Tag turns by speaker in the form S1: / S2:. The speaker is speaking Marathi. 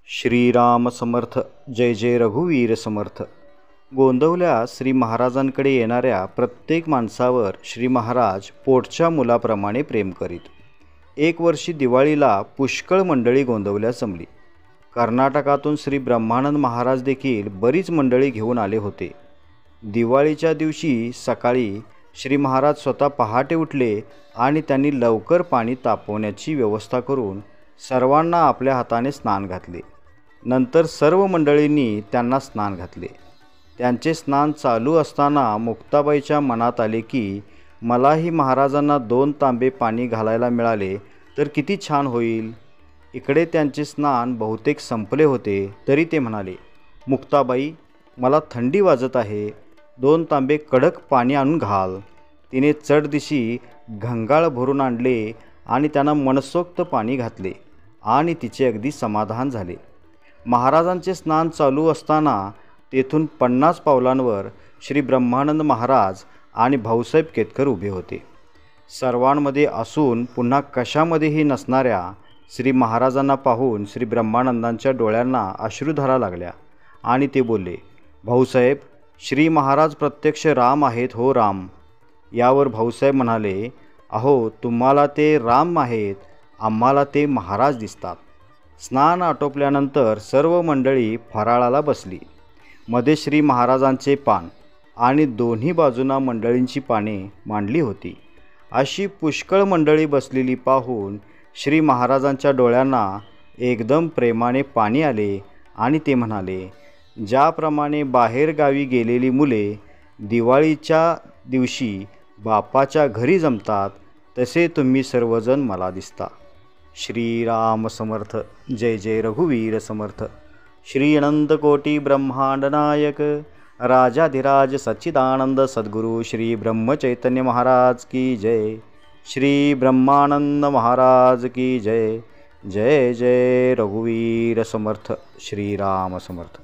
S1: श्रीराम समर्थ. जय जय रघुवीर समर्थ. गोंदवल्या श्री महाराजांकडे येणाऱ्या प्रत्येक माणसावर श्री महाराज पोटच्या मुलाप्रमाणे प्रेम करीत. एक वर्षी दिवाळीला पुष्कळ मंडळी गोंदवल्या जमली. कर्नाटकातून श्री ब्रह्मानंद महाराज देखील बरीच मंडळी घेऊन आले होते. दिवाळीच्या दिवशी सकाळी श्री महाराज स्वतः पहाटे उठले आणि त्यांनी लवकर पाणी तापवण्याची व्यवस्था करून सर्वांना आपल्या हाताने स्नान घातले. नंतर सर्व मंडळींनी त्यांना स्नान घातले. त्यांचे स्नान चालू असताना मुक्ताबाईच्या मनात आले की मलाही महाराजांना 2 तांबे पाणी घालायला मिळाले तर किती छान होईल. इकडे त्यांचे स्नान बहुतेक संपले होते तरी ते म्हणाले, मुक्ताबाई, मला थंडी वाजत आहे, 2 तांबे कडक पाणी आणून घाल. तिने चढदिशी घंगाळ भरून आणले आणि त्यांना मनसोक्त पाणी घातले आणि तिचे अगदी समाधान झाले. महाराजांचे स्नान चालू असताना तेथून 50 पावलांवर श्री ब्रह्मानंद महाराज आणि भाऊसाहेब केतकर उभे होते. सर्वांमध्ये असून पुन्हा कशामध्येही नसणाऱ्या श्री महाराजांना पाहून श्री ब्रह्मानंदांच्या डोळ्यांना अश्रुधारा लागल्या आणि ते बोलले, भाऊसाहेब, श्री महाराज प्रत्यक्ष राम आहेत हो राम. यावर भाऊसाहेब म्हणाले, अहो, तुम्हाला ते राम आहेत, आम्हाला ते महाराज दिसतात. स्नान आटोपल्यानंतर सर्व मंडळी फराळाला बसली. मध्ये श्री महाराजांचे पान आणि दोन्ही बाजूंना मंडळींची पाने मांडली होती. अशी पुष्कळ मंडळी बसलेली पाहून श्री महाराजांच्या डोळ्यांना एकदम प्रेमाने पाणी आले आणि ते म्हणाले, ज्याप्रमाणे बाहेरगावी गेलेली मुले दिवाळीच्या दिवशी बापाच्या घरी जमतात तसे तुम्ही सर्वजण मला दिसता. श्रीराम समर्थ. जय जय रघुवीर समर्थ. श्री अनंतकोटी ब्रह्मांड नायक राजाधिराज सच्चिदानंद सद्गुरु श्री ब्रह्मचैतन्य महाराज की जय. श्री ब्रह्मानंद महाराज की जय. जय जय रघुवीर समर्थ. श्रीराम समर्थ.